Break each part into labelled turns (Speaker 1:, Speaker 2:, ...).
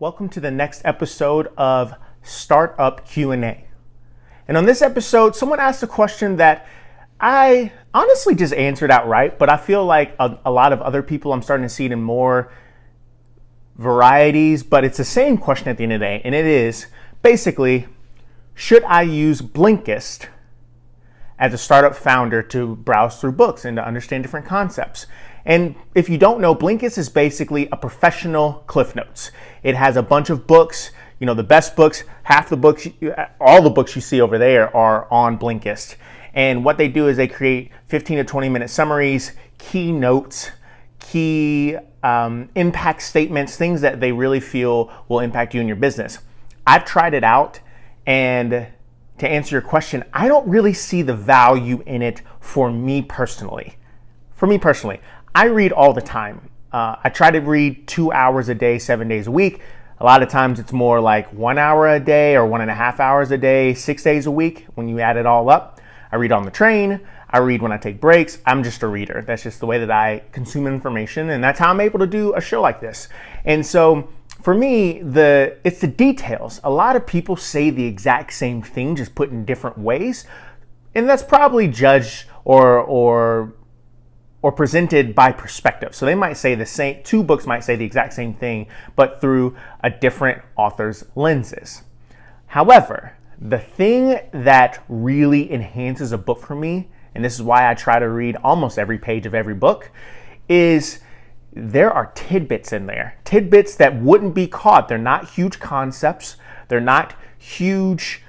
Speaker 1: Welcome to the next episode of Startup Q&A. And on this episode, someone asked a question that I honestly just answered outright, but I feel like a lot of other people, I'm starting to see it in more varieties, but it's the same question at the end of the day. And it is basically, should I use Blinkist as a startup founder to browse through books and to understand different concepts? And if you don't know, Blinkist is basically a professional Cliff Notes. It has a bunch of books, the best books, half the books, all the books you see over there are on Blinkist. And what they do is they create 15 to 20 minute summaries, key notes, key impact statements, things that they really feel will impact you and your business. I've tried it out, and to answer your question, I don't really see the value in it for me personally. I read all the time. I try to read 2 hours a day, 7 days a week. A lot of times it's more like 1 hour a day or 1.5 hours a day, 6 days a week when you add it all up. I read on the train. I read when I take breaks. I'm just a reader. That's just the way that I consume information, and that's how I'm able to do a show like this. And so for me, it's the details. A lot of people say the exact same thing, just put in different ways, and that's probably judged or presented by perspective. So they might say the same, two books might say the exact same thing, but through a different author's lenses. However, the thing that really enhances a book for me, and this is why I try to read almost every page of every book, is there are tidbits in there. Tidbits that wouldn't be caught. They're not huge concepts. They're not huge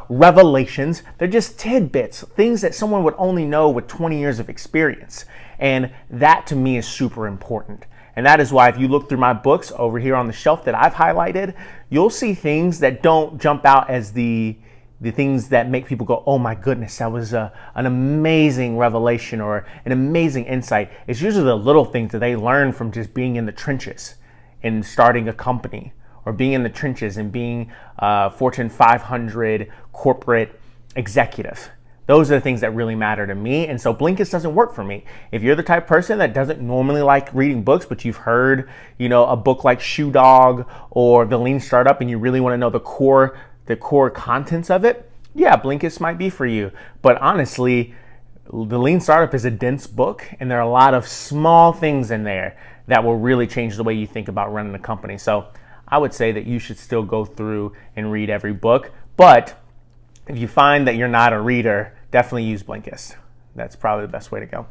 Speaker 1: revelations. They're just tidbits, things that someone would only know with 20 years of experience. And that to me is super important. And that is why if you look through my books over here on the shelf that I've highlighted, you'll see things that don't jump out as the things that make people go, oh my goodness, that was an amazing revelation or an amazing insight. It's usually the little things that they learn from just being in the trenches and starting a company, or being in the trenches and being a Fortune 500 corporate executive. Those are the things that really matter to me. And so Blinkist doesn't work for me. If you're the type of person that doesn't normally like reading books, but you've heard, a book like Shoe Dog or The Lean Startup, and you really want to know the core contents of it, yeah, Blinkist might be for you. But honestly, The Lean Startup is a dense book, and there are a lot of small things in there that will really change the way you think about running a company. So I would say that you should still go through and read every book. But if you find that you're not a reader, definitely use Blinkist. That's probably the best way to go.